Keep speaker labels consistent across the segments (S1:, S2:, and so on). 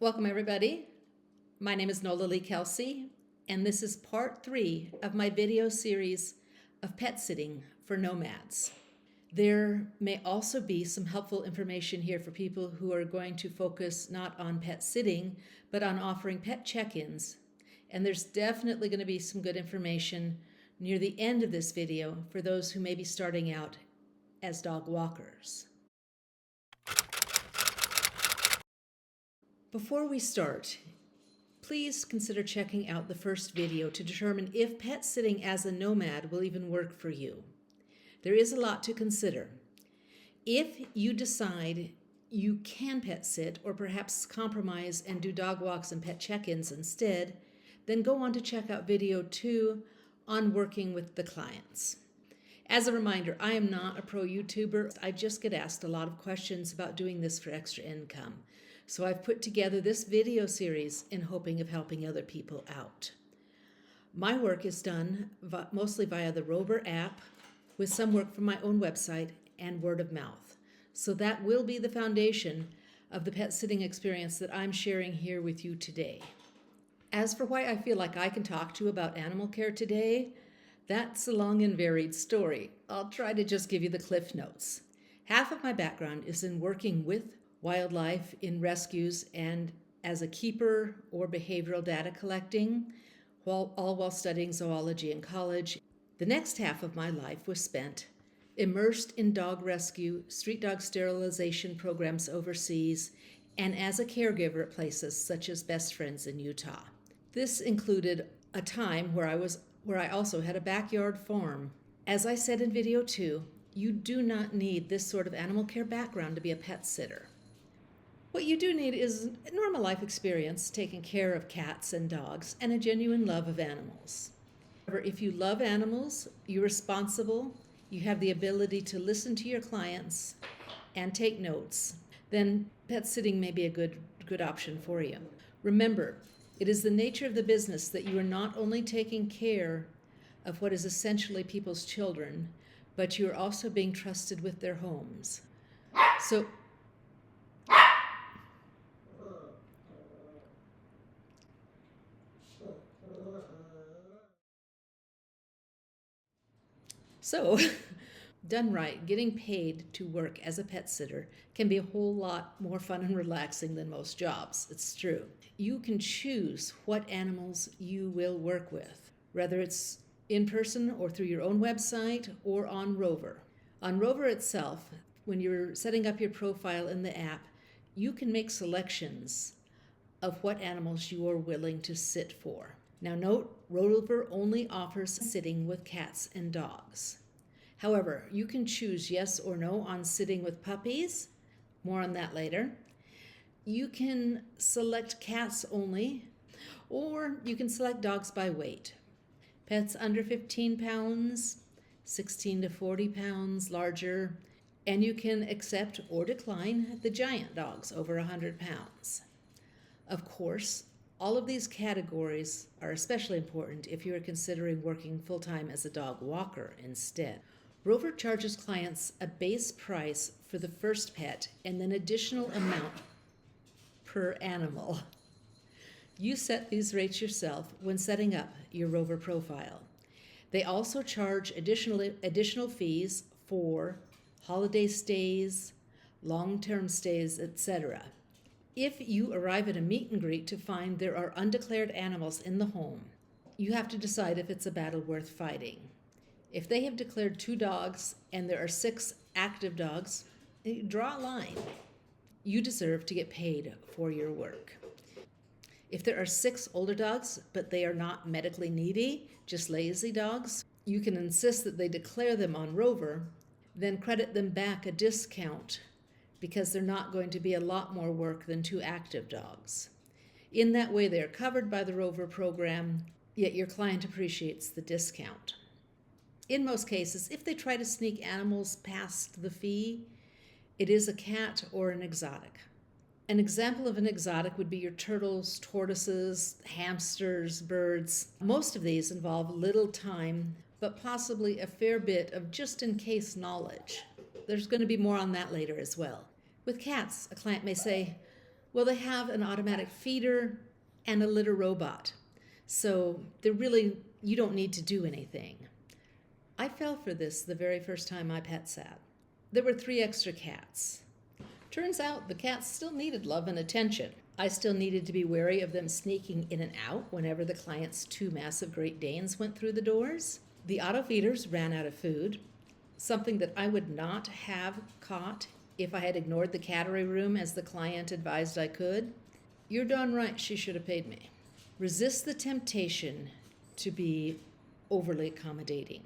S1: Welcome everybody. My name is Nola Lee Kelsey, and this is part 3 of my video series of pet sitting for nomads. There may also be some helpful information here for people who are going to focus not on pet sitting, but on offering pet check-ins. And there's definitely going to be some good information near the end of this video for those who may be starting out as dog walkers. Before we start, please consider checking out the first video to determine if pet sitting as a nomad will even work for you. There is a lot to consider. If you decide you can pet sit or perhaps compromise and do dog walks and pet check-ins instead, then go on to check out video 2 on working with the clients. As a reminder, I am not a pro YouTuber. I just get asked a lot of questions about doing this for extra income. So I've put together this video series in hoping of helping other people out. My work is done mostly via the Rover app, with some work from my own website and word of mouth. So that will be the foundation of the pet sitting experience that I'm sharing here with you today. As for why I feel like I can talk to you about animal care today, that's a long and varied story. I'll try to just give you the cliff notes. Half of my background is in working with wildlife in rescues and as a keeper or behavioral data collecting, all while studying zoology in college. The next half of my life was spent immersed in dog rescue, street dog sterilization programs overseas, and as a caregiver at places such as Best Friends in Utah. This included a time where I also had a backyard farm. As I said in video 2, you do not need this sort of animal care background to be a pet sitter. What you do need is a normal life experience taking care of cats and dogs and a genuine love of animals. However, if you love animals, you're responsible, you have the ability to listen to your clients and take notes, then pet sitting may be a good option for you. Remember, it is the nature of the business that you are not only taking care of what is essentially people's children, but you are also being trusted with their homes. So, done right, getting paid to work as a pet sitter can be a whole lot more fun and relaxing than most jobs. It's true. You can choose what animals you will work with, whether it's in person or through your own website or on Rover. On Rover itself, when you're setting up your profile in the app, you can make selections of what animals you are willing to sit for. Now note, Rover only offers sitting with cats and dogs. However, you can choose yes or no on sitting with puppies. More on that later. You can select cats only, or you can select dogs by weight. Pets under 15 pounds, 16 to 40 pounds, larger, and you can accept or decline the giant dogs over 100 pounds. Of course, all of these categories are especially important if you are considering working full-time as a dog walker instead. Rover charges clients a base price for the first pet and an additional amount per animal. You set these rates yourself when setting up your Rover profile. They also charge additional fees for holiday stays, long-term stays, etc. If you arrive at a meet and greet to find there are undeclared animals in the home, you have to decide if it's a battle worth fighting. If they have declared 2 dogs and there are 6 active dogs, draw a line. You deserve to get paid for your work. If there are 6 older dogs, but they are not medically needy, just lazy dogs, you can insist that they declare them on Rover, then credit them back a discount because they're not going to be a lot more work than 2 active dogs. In that way, they are covered by the Rover program, yet your client appreciates the discount. In most cases, if they try to sneak animals past the fee, it is a cat or an exotic. An example of an exotic would be your turtles, tortoises, hamsters, birds. Most of these involve little time, but possibly a fair bit of just-in-case knowledge. There's going to be more on that later as well. With cats, a client may say, Well, they have an automatic feeder and a litter robot. So you don't need to do anything. I fell for this the very first time my pet sat. There were 3 extra cats. Turns out the cats still needed love and attention. I still needed to be wary of them sneaking in and out whenever the client's 2 massive Great Danes went through the doors. The auto feeders ran out of food, something that I would not have caught if I had ignored the cattery room as the client advised I could. You're darn right she should have paid me. Resist the temptation to be overly accommodating.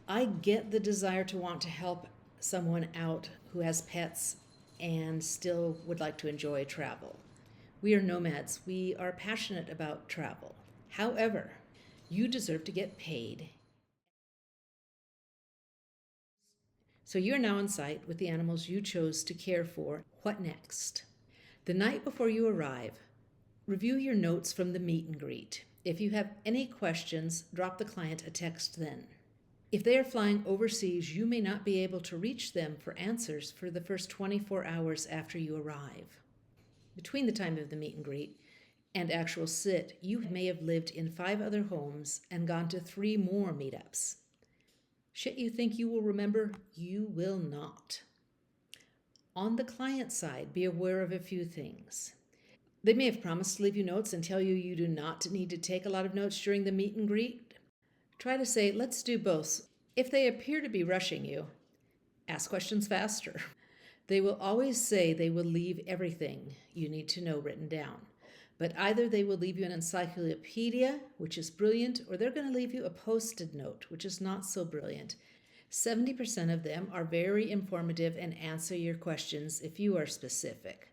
S1: I get the desire to want to help someone out who has pets and still would like to enjoy travel. We are nomads. We are passionate about travel. However, you deserve to get paid. So you're now on site with the animals you chose to care for. What next? The night before you arrive, review your notes from the meet and greet. If you have any questions, drop the client a text then. If they are flying overseas, you may not be able to reach them for answers for the first 24 hours after you arrive. Between the time of the meet and greet and actual sit, you may have lived in 5 other homes and gone to 3 more meetups. Shit you think you will remember, you will not. On the client side, be aware of a few things. They may have promised to leave you notes and tell you you do not need to take a lot of notes during the meet and greet. Try to say, let's do both. If they appear to be rushing you, ask questions faster. They will always say they will leave everything you need to know written down. But either they will leave you an encyclopedia, which is brilliant, or they're going to leave you a post-it note, which is not so brilliant. 70% of them are very informative and answer your questions if you are specific.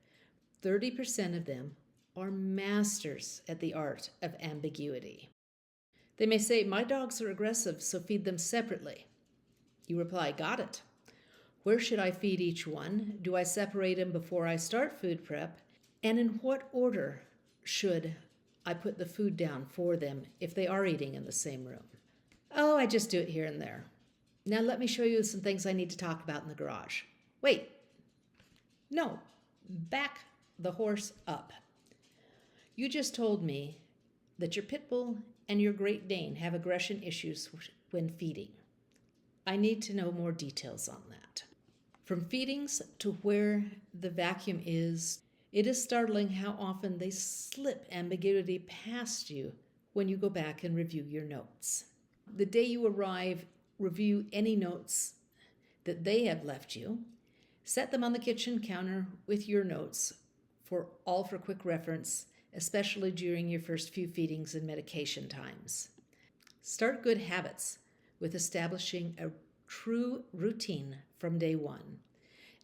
S1: 30% of them are masters at the art of ambiguity. They may say, my dogs are aggressive, so feed them separately. You reply, got it. Where should I feed each one? Do I separate them before I start food prep? And in what order should I put the food down for them if they are eating in the same room? Oh, I just do it here and there. Now let me show you some things I need to talk about in the garage. Wait. No. Back the horse up. You just told me that your pit bull and your Great Dane have aggression issues when feeding. I need to know more details on that. From feedings to where the vacuum is, it is startling how often they slip ambiguity past you when you go back and review your notes. The day you arrive, review any notes that they have left you. Set them on the kitchen counter with your notes for quick reference, especially during your first few feedings and medication times. Start good habits with establishing a true routine from day one.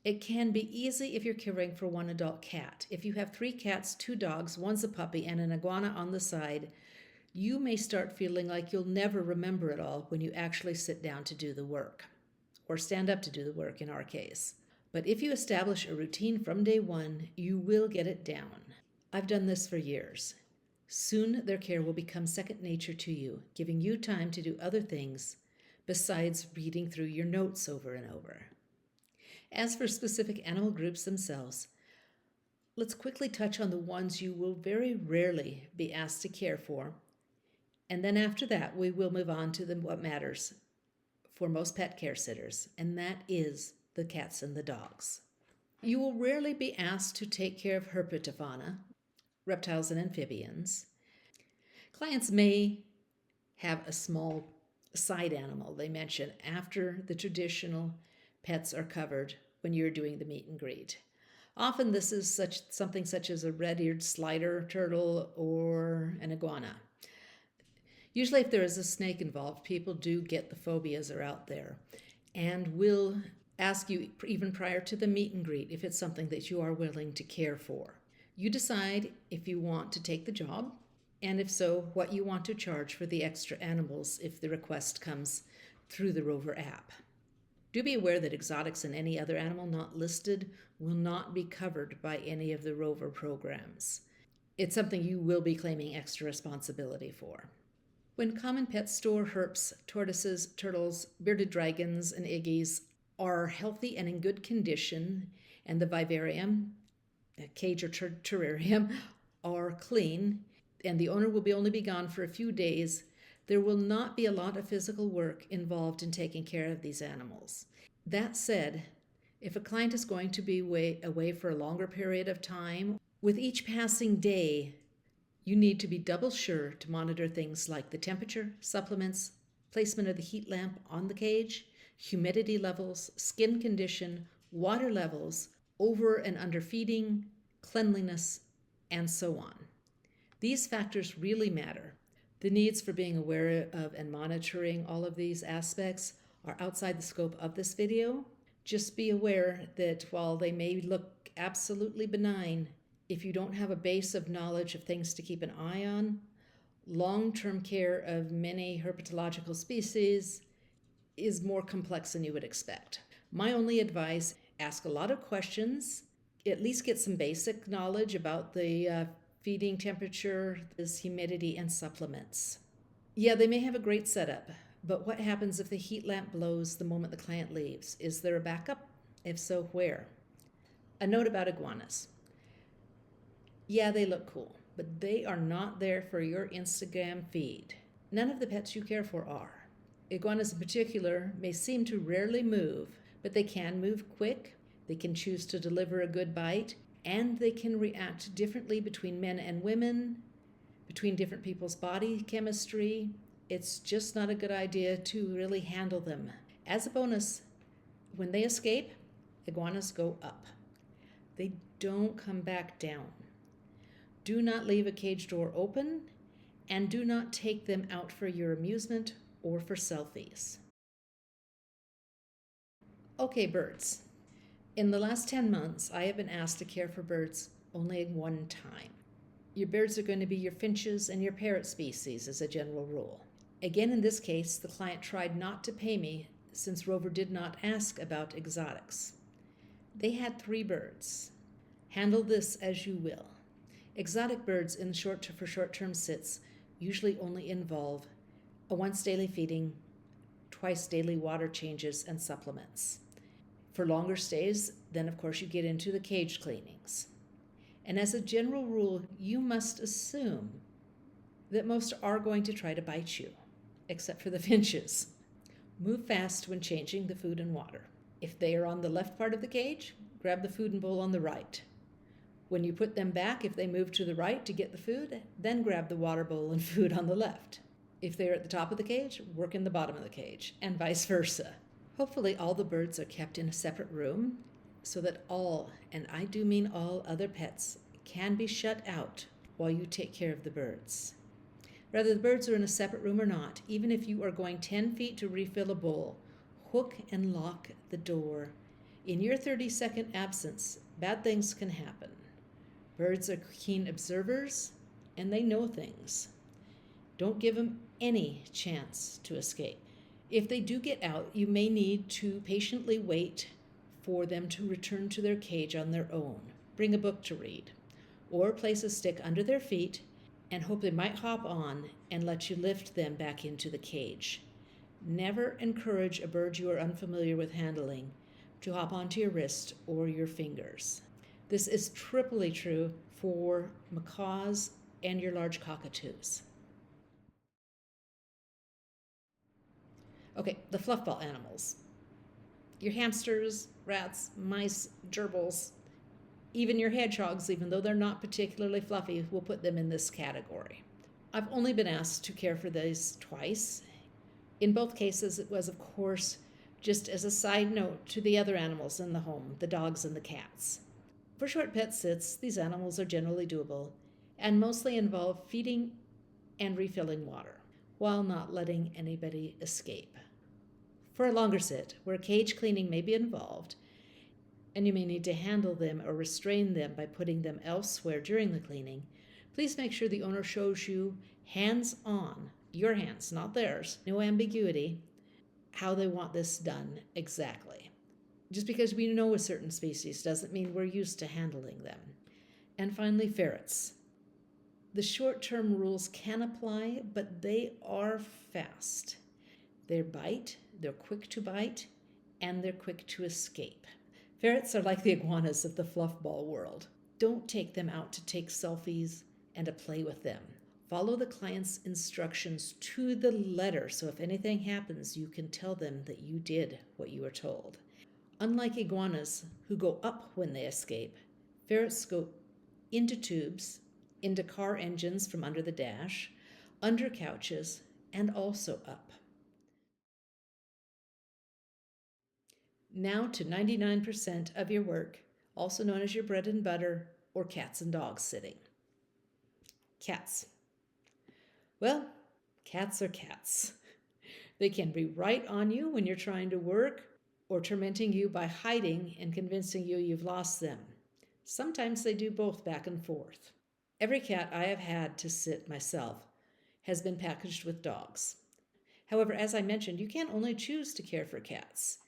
S1: It can be easy if you're caring for 1 adult cat. If you have 3 cats, 2 dogs, one's a puppy, and an iguana on the side, you may start feeling like you'll never remember it all when you actually sit down to do the work, or stand up to do the work in our case. But if you establish a routine from day one, you will get it down. I've done this for years. Soon their care will become second nature to you, giving you time to do other things besides reading through your notes over and over. As for specific animal groups themselves, let's quickly touch on the ones you will very rarely be asked to care for, and then after that we will move on to what matters for most pet care sitters, and that is the cats and the dogs. You will rarely be asked to take care of herpetofauna, reptiles and amphibians. Clients may have a small side animal they mention after the traditional pets are covered when you're doing the meet and greet. Often this is something such as a red-eared slider turtle or an iguana. Usually if there is a snake involved, people do get the phobias are out there and will ask you even prior to the meet and greet if it's something that you are willing to care for. You decide if you want to take the job, and if so, what you want to charge for the extra animals if the request comes through the Rover app. Do be aware that exotics and any other animal not listed will not be covered by any of the Rover programs. It's something you will be claiming extra responsibility for. When common pets store herps, tortoises, turtles, bearded dragons, and iggies are healthy and in good condition, and the vivarium cage or terrarium are clean, and the owner will only be gone for a few days, there will not be a lot of physical work involved in taking care of these animals. That said, if a client is going to be away for a longer period of time, with each passing day, you need to be double sure to monitor things like the temperature, supplements, placement of the heat lamp on the cage, humidity levels, skin condition, water levels, over and under feeding, cleanliness, and so on. These factors really matter. The needs for being aware of and monitoring all of these aspects are outside the scope of this video. Just be aware that while they may look absolutely benign, if you don't have a base of knowledge of things to keep an eye on, long-term care of many herpetological species is more complex than you would expect. My only advice, ask a lot of questions, at least get some basic knowledge about the feeding temperature, this humidity, and supplements. Yeah, they may have a great setup, but what happens if the heat lamp blows the moment the client leaves? Is there a backup? If so, where? A note about iguanas. Yeah, they look cool, but they are not there for your Instagram feed. None of the pets you care for are. Iguanas in particular may seem to rarely move, but they can move quick, they can choose to deliver a good bite, and they can react differently between men and women, between different people's body chemistry. It's just not a good idea to really handle them. As a bonus, when they escape, iguanas go up. They don't come back down. Do not leave a cage door open, and do not take them out for your amusement or for selfies. Okay, birds. In the last 10 months, I have been asked to care for birds only one time. Your birds are going to be your finches and your parrot species as a general rule. Again, in this case, the client tried not to pay me since Rover did not ask about exotics. They had 3 birds. Handle this as you will. Exotic birds for short-term sits usually only involve a once daily feeding, twice daily water changes, and supplements. For longer stays, then of course you get into the cage cleanings. And as a general rule, you must assume that most are going to try to bite you, except for the finches. Move fast when changing the food and water. If they are on the left part of the cage, grab the food and bowl on the right. When you put them back, if they move to the right to get the food, then grab the water bowl and food on the left. If they're at the top of the cage, work in the bottom of the cage, and vice versa. Hopefully all the birds are kept in a separate room so that all, and I do mean all, other pets can be shut out while you take care of the birds. Whether the birds are in a separate room or not, even if you are going 10 feet to refill a bowl, hook and lock the door. In your 30-second absence, bad things can happen. Birds are keen observers, and they know things. Don't give them any chance to escape. If they do get out, you may need to patiently wait for them to return to their cage on their own. Bring a book to read, or place a stick under their feet and hope they might hop on and let you lift them back into the cage. Never encourage a bird you are unfamiliar with handling to hop onto your wrist or your fingers. This is triply true for macaws and your large cockatoos. Okay, the fluffball animals. Your hamsters, rats, mice, gerbils, even your hedgehogs, even though they're not particularly fluffy, we'll put them in this category. I've only been asked to care for these twice. In both cases, it was, of course, just as a side note to the other animals in the home, the dogs and the cats. For short pet sits, these animals are generally doable and mostly involve feeding and refilling water while not letting anybody escape. For a longer sit, where cage cleaning may be involved, and you may need to handle them or restrain them by putting them elsewhere during the cleaning, please make sure the owner shows you hands-on, your hands, not theirs, no ambiguity, how they want this done exactly. Just because we know a certain species doesn't mean we're used to handling them. And finally, ferrets. The short-term rules can apply, but they are fast. They bite, they're quick to bite, and they're quick to escape. Ferrets are like the iguanas of the fluffball world. Don't take them out to take selfies and to play with them. Follow the client's instructions to the letter, so if anything happens, you can tell them that you did what you were told. Unlike iguanas, who go up when they escape, ferrets go into tubes, into car engines from under the dash, under couches, and also up. Now to 99% of your work, also known as your bread and butter or cats and dogs sitting. Cats. Well, cats are cats. They can be right on you when you're trying to work or tormenting you by hiding and convincing you you've lost them. Sometimes they do both back and forth. Every cat I have had to sit myself has been packaged with dogs. However, as I mentioned, you can't only choose to care for cats.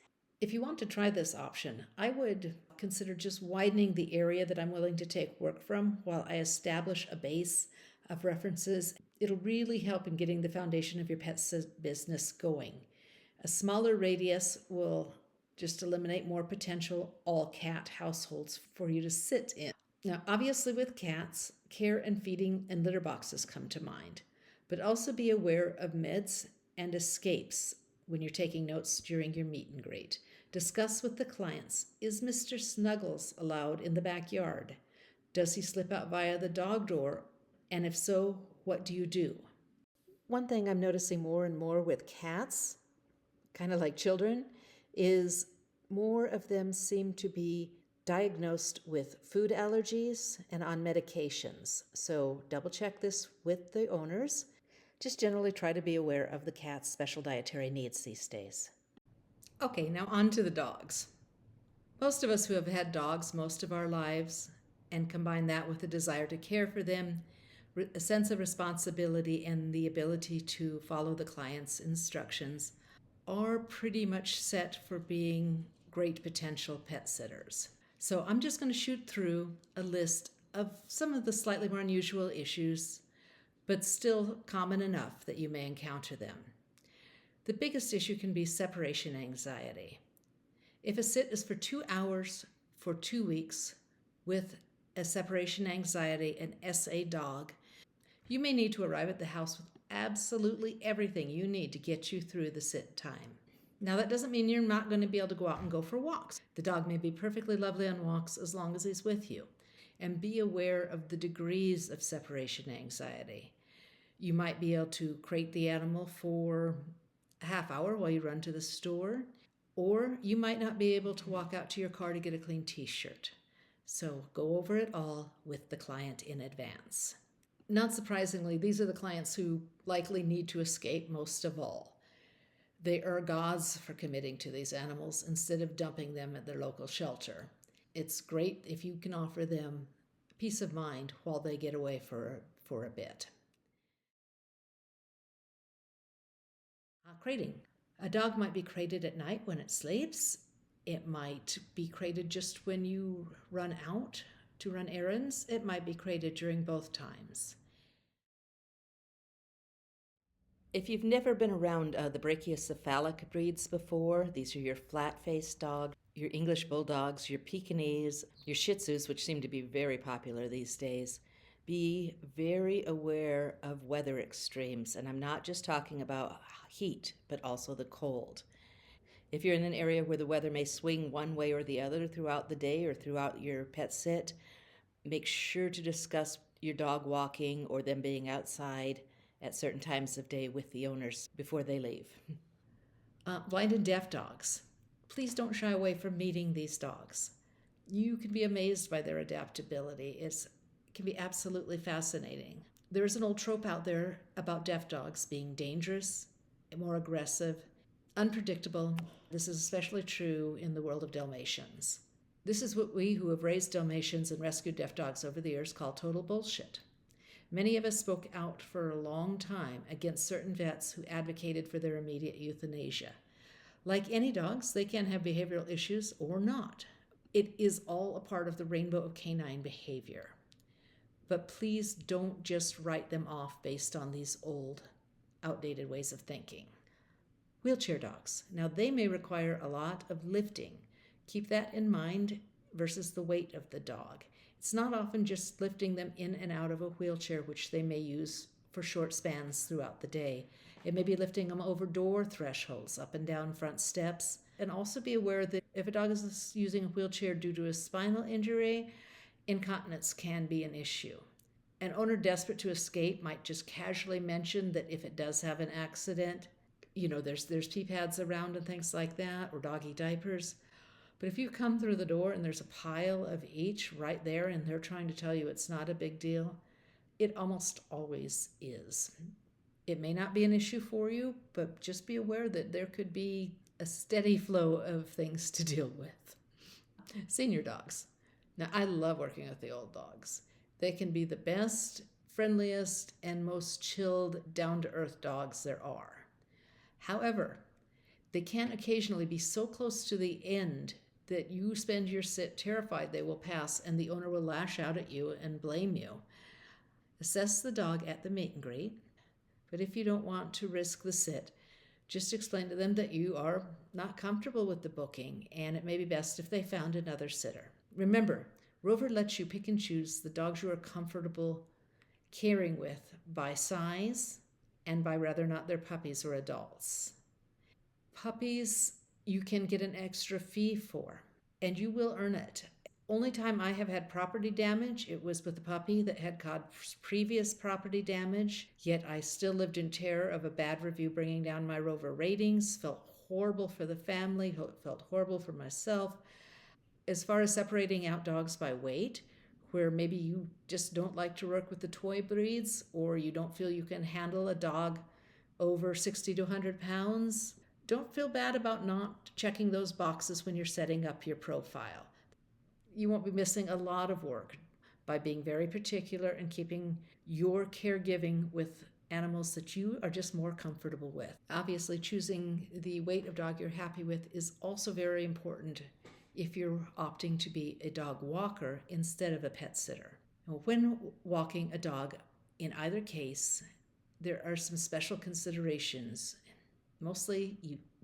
S1: If you want to try this option, I would consider just widening the area that I'm willing to take work from while I establish a base of references. It'll really help in getting the foundation of your pet's business going. A smaller radius will just eliminate more potential all-cat households for you to sit in. Now, obviously with cats, care and feeding and litter boxes come to mind, but also be aware of meds and escapes when you're taking notes during your meet and greet. Discuss with the clients, is Mr. Snuggles allowed in the backyard? Does he slip out via the dog door? And if so, what do you do? One thing I'm noticing more and more with cats, kind of like children, is more of them seem to be diagnosed with food allergies and on medications. So double check this with the owners. Just generally try to be aware of the cat's special dietary needs these days. Okay, now on to the dogs. Most of us who have had dogs most of our lives and combine that with a desire to care for them, a sense of responsibility, and the ability to follow the client's instructions are pretty much set for being great potential pet sitters. So I'm just going to shoot through a list of some of the slightly more unusual issues, but still common enough that you may encounter them. The biggest issue can be separation anxiety. If a sit is for 2 hours for 2 weeks with a separation anxiety and SA dog, you may need to arrive at the house with absolutely everything you need to get you through the sit time. Now, that doesn't mean you're not going to be able to go out and go for walks. The dog may be perfectly lovely on walks as long as he's with you. And be aware of the degrees of separation anxiety. You might be able to crate the animal for a half hour while you run to the store, or you might not be able to walk out to your car to get a clean t-shirt. So go over it all with the client in advance. Not surprisingly, these are the clients who likely need to escape most of all. They are gods for committing to these animals instead of dumping them at their local shelter. It's great if you can offer them peace of mind while they get away for a bit. Crating. A dog might be crated at night when it sleeps. It might be crated just when you run out to run errands. It might be crated during both times. If you've never been around the brachiocephalic breeds before, these are your flat-faced dogs, your English bulldogs, your Pekingese, your Shih Tzus, which seem to be very popular these days. Be very aware of weather extremes, and I'm not just talking about heat, but also the cold. If you're in an area where the weather may swing one way or the other throughout the day or throughout your pet sit, make sure to discuss your dog walking or them being outside at certain times of day with the owners before they leave. Blind and deaf dogs. Please don't shy away from meeting these dogs. You can be amazed by their adaptability. It can be absolutely fascinating. There is an old trope out there about deaf dogs being dangerous, more aggressive, unpredictable. This is especially true in the world of Dalmatians. This is what we who have raised Dalmatians and rescued deaf dogs over the years call total bullshit. Many of us spoke out for a long time against certain vets who advocated for their immediate euthanasia. Like any dogs, they can have behavioral issues or not. It is all a part of the rainbow of canine behavior. But please don't just write them off based on these old, outdated ways of thinking. Wheelchair dogs. Now, they may require a lot of lifting. Keep that in mind versus the weight of the dog. It's not often just lifting them in and out of a wheelchair, which they may use for short spans throughout the day. It may be lifting them over door thresholds, up and down front steps. And also be aware that if a dog is using a wheelchair due to a spinal injury, incontinence can be an issue. An owner desperate to escape might just casually mention that if it does have an accident, there's pee pads around and things like that, or doggy diapers. But if you come through the door and there's a pile of each right there and they're trying to tell you it's not a big deal, it almost always is. It may not be an issue for you, but just be aware that there could be a steady flow of things to deal with. Senior dogs. Now, I love working with the old dogs. They can be the best, friendliest, and most chilled, down-to-earth dogs there are. However, they can occasionally be so close to the end that you spend your sit terrified they will pass and the owner will lash out at you and blame you. Assess the dog at the meet and greet, but if you don't want to risk the sit, just explain to them that you are not comfortable with the booking and it may be best if they found another sitter. Remember, Rover lets you pick and choose the dogs you are comfortable caring with by size and by whether or not they're puppies or adults. Puppies, you can get an extra fee for, and you will earn it. Only time I have had property damage, it was with a puppy that had caused previous property damage, yet I still lived in terror of a bad review bringing down my Rover ratings, felt horrible for the family, felt horrible for myself. As far as separating out dogs by weight, where maybe you just don't like to work with the toy breeds or you don't feel you can handle a dog over 60 to 100 pounds, don't feel bad about not checking those boxes when you're setting up your profile. You won't be missing a lot of work by being very particular and keeping your caregiving with animals that you are just more comfortable with. Obviously, choosing the weight of dog you're happy with is also very important if you're opting to be a dog walker instead of a pet sitter. When walking a dog, in either case, there are some special considerations. Mostly,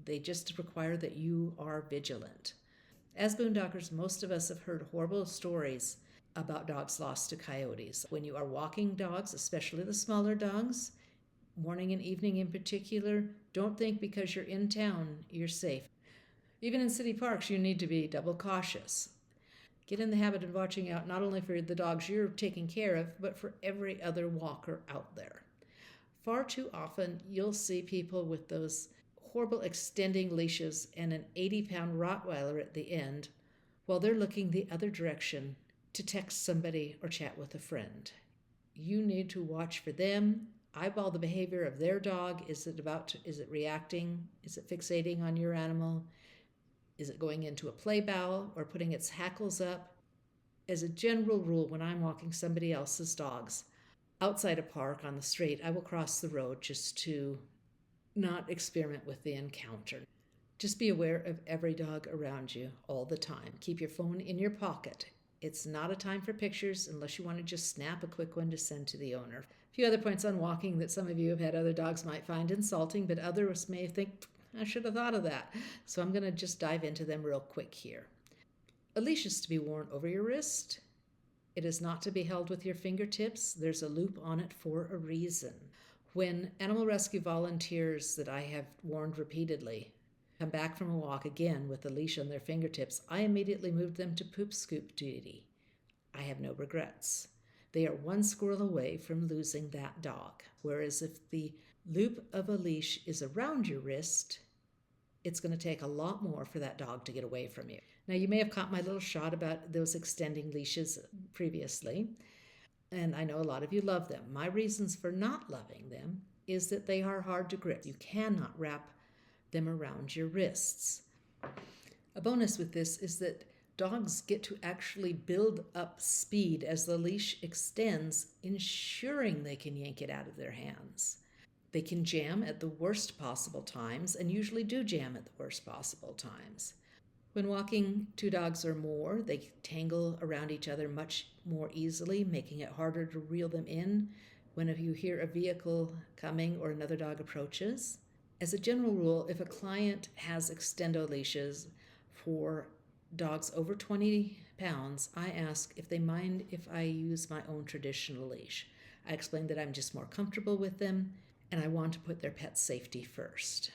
S1: they just require that you are vigilant. As Boondockers, most of us have heard horrible stories about dogs lost to coyotes. When you are walking dogs, especially the smaller dogs, morning and evening in particular, don't think because you're in town, you're safe. Even in city parks, you need to be double cautious. Get in the habit of watching out not only for the dogs you're taking care of, but for every other walker out there. Far too often, you'll see people with those horrible extending leashes and an 80-pound Rottweiler at the end while they're looking the other direction to text somebody or chat with a friend. You need to watch for them, eyeball the behavior of their dog. Is it reacting? Is it fixating on your animal? Is it going into a play bow or putting its hackles up? As a general rule, when I'm walking somebody else's dogs outside a park on the street, I will cross the road just to not experiment with the encounter. Just be aware of every dog around you all the time. Keep your phone in your pocket. It's not a time for pictures unless you want to just snap a quick one to send to the owner. A few other points on walking that some of you have had other dogs might find insulting, but others may think, I should have thought of that. So I'm going to just dive into them real quick here. A leash is to be worn over your wrist. It is not to be held with your fingertips. There's a loop on it for a reason. When animal rescue volunteers that I have warned repeatedly come back from a walk again with a leash on their fingertips, I immediately moved them to poop scoop duty. I have no regrets. They are one squirrel away from losing that dog. Whereas if the loop of a leash is around your wrist, it's going to take a lot more for that dog to get away from you. Now, you may have caught my little shot about those extending leashes previously, and I know a lot of you love them. My reasons for not loving them is that they are hard to grip. You cannot wrap them around your wrists. A bonus with this is that dogs get to actually build up speed as the leash extends, ensuring they can yank it out of their hands. They can jam at the worst possible times and usually do jam at the worst possible times. When walking two dogs or more, they tangle around each other much more easily, making it harder to reel them in when you hear a vehicle coming or another dog approaches. As a general rule, if a client has extendo leashes for dogs over 20 pounds, I ask if they mind if I use my own traditional leash. I explain that I'm just more comfortable with them and I want to put their pet's safety first.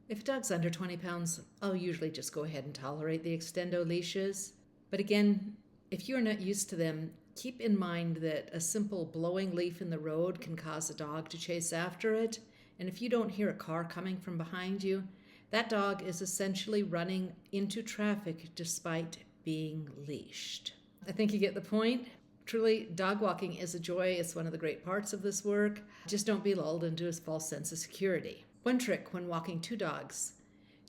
S1: If a dog's under 20 pounds, I'll usually just go ahead and tolerate the extendo leashes. But again, if you're not used to them, keep in mind that a simple blowing leaf in the road can cause a dog to chase after it. And if you don't hear a car coming from behind you, that dog is essentially running into traffic despite being leashed. I think you get the point. Truly, dog walking is a joy. It's one of the great parts of this work. Just don't be lulled into a false sense of security. One trick when walking two dogs,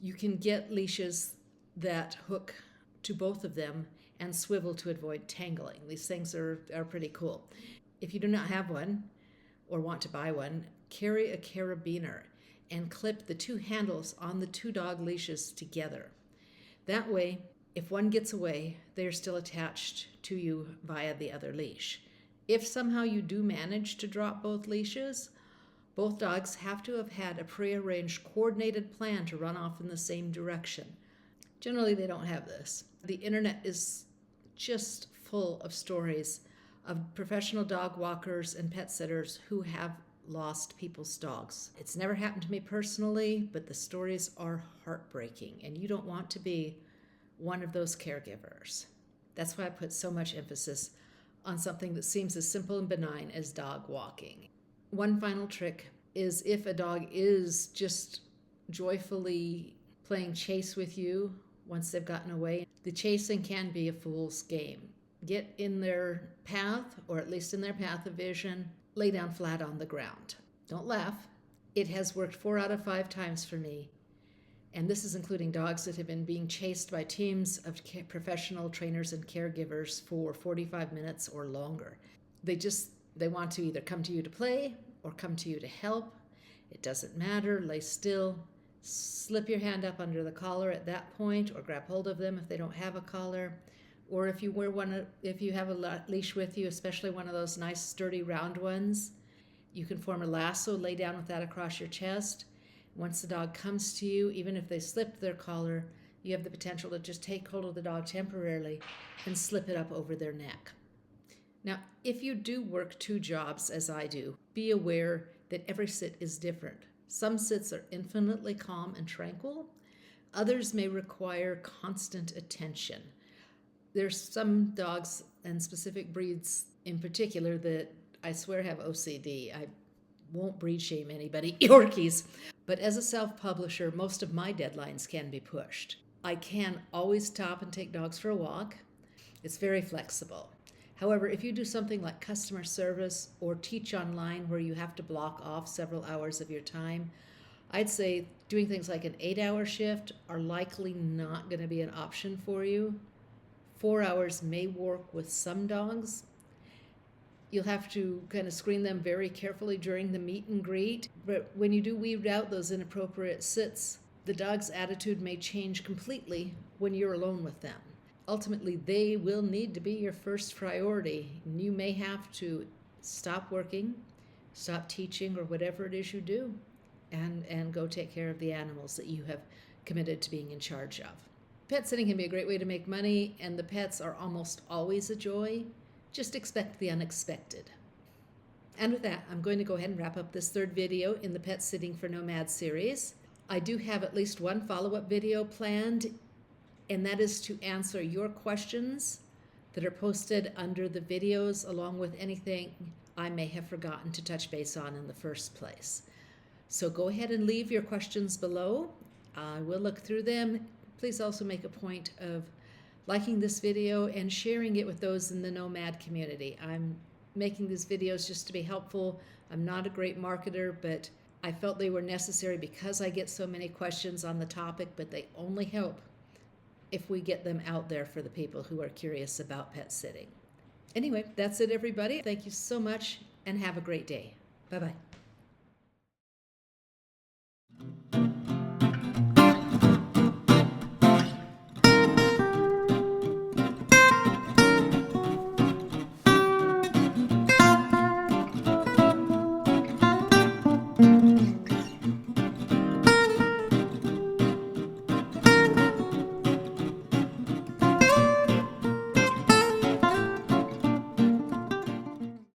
S1: you can get leashes that hook to both of them and swivel to avoid tangling. These things are pretty cool. If you do not have one or want to buy one, carry a carabiner and clip the two handles on the two dog leashes together. That way, if one gets away, they are still attached to you via the other leash. If somehow you do manage to drop both leashes, both dogs have to have had a prearranged coordinated plan to run off in the same direction. Generally, they don't have this. The internet is just full of stories of professional dog walkers and pet sitters who have lost people's dogs. It's never happened to me personally, but the stories are heartbreaking, and you don't want to be one of those caregivers. That's why I put so much emphasis on something that seems as simple and benign as dog walking. One final trick is if a dog is just joyfully playing chase with you once they've gotten away, the chasing can be a fool's game. Get in their path, or at least in their path of vision, lay down flat on the ground. Don't laugh. It has worked 4 out of 5 times for me. And this is including dogs that have been being chased by teams of professional trainers and caregivers for 45 minutes or longer. They want to either come to you to play or come to you to help. It doesn't matter. Lay still. Slip your hand up under the collar at that point, or grab hold of them if they don't have a collar. Or if you have a leash with you, especially one of those nice sturdy round ones, you can form a lasso, lay down with that across your chest. Once the dog comes to you, even if they slipped their collar, you have the potential to just take hold of the dog temporarily and slip it up over their neck. Now, if you do work 2 jobs, as I do, be aware that every sit is different. Some sits are infinitely calm and tranquil. Others may require constant attention. There's some dogs and specific breeds in particular that I swear have OCD. I won't breed shame anybody, Yorkies. But as a self-publisher, most of my deadlines can be pushed. I can always stop and take dogs for a walk. It's very flexible. However, if you do something like customer service or teach online where you have to block off several hours of your time, I'd say doing things like an 8-hour shift are likely not going to be an option for you. 4 hours may work with some dogs. You'll have to kind of screen them very carefully during the meet and greet. But when you do weed out those inappropriate sits, the dog's attitude may change completely when you're alone with them. Ultimately, they will need to be your first priority. You may have to stop working, stop teaching, or whatever it is you do, and go take care of the animals that you have committed to being in charge of. Pet sitting can be a great way to make money, and the pets are almost always a joy. Just expect the unexpected. And with that, I'm going to go ahead and wrap up this 3rd video in the Pet Sitting for Nomads series. I do have at least one follow-up video planned, and that is to answer your questions that are posted under the videos, along with anything I may have forgotten to touch base on in the first place. So go ahead and leave your questions below. I will look through them. Please also make a point of liking this video and sharing it with those in the Nomad community. I'm making these videos just to be helpful. I'm not a great marketer, but I felt they were necessary because I get so many questions on the topic, but they only help if we get them out there for the people who are curious about pet sitting. Anyway, that's it, everybody. Thank you so much, and have a great day. Bye-bye.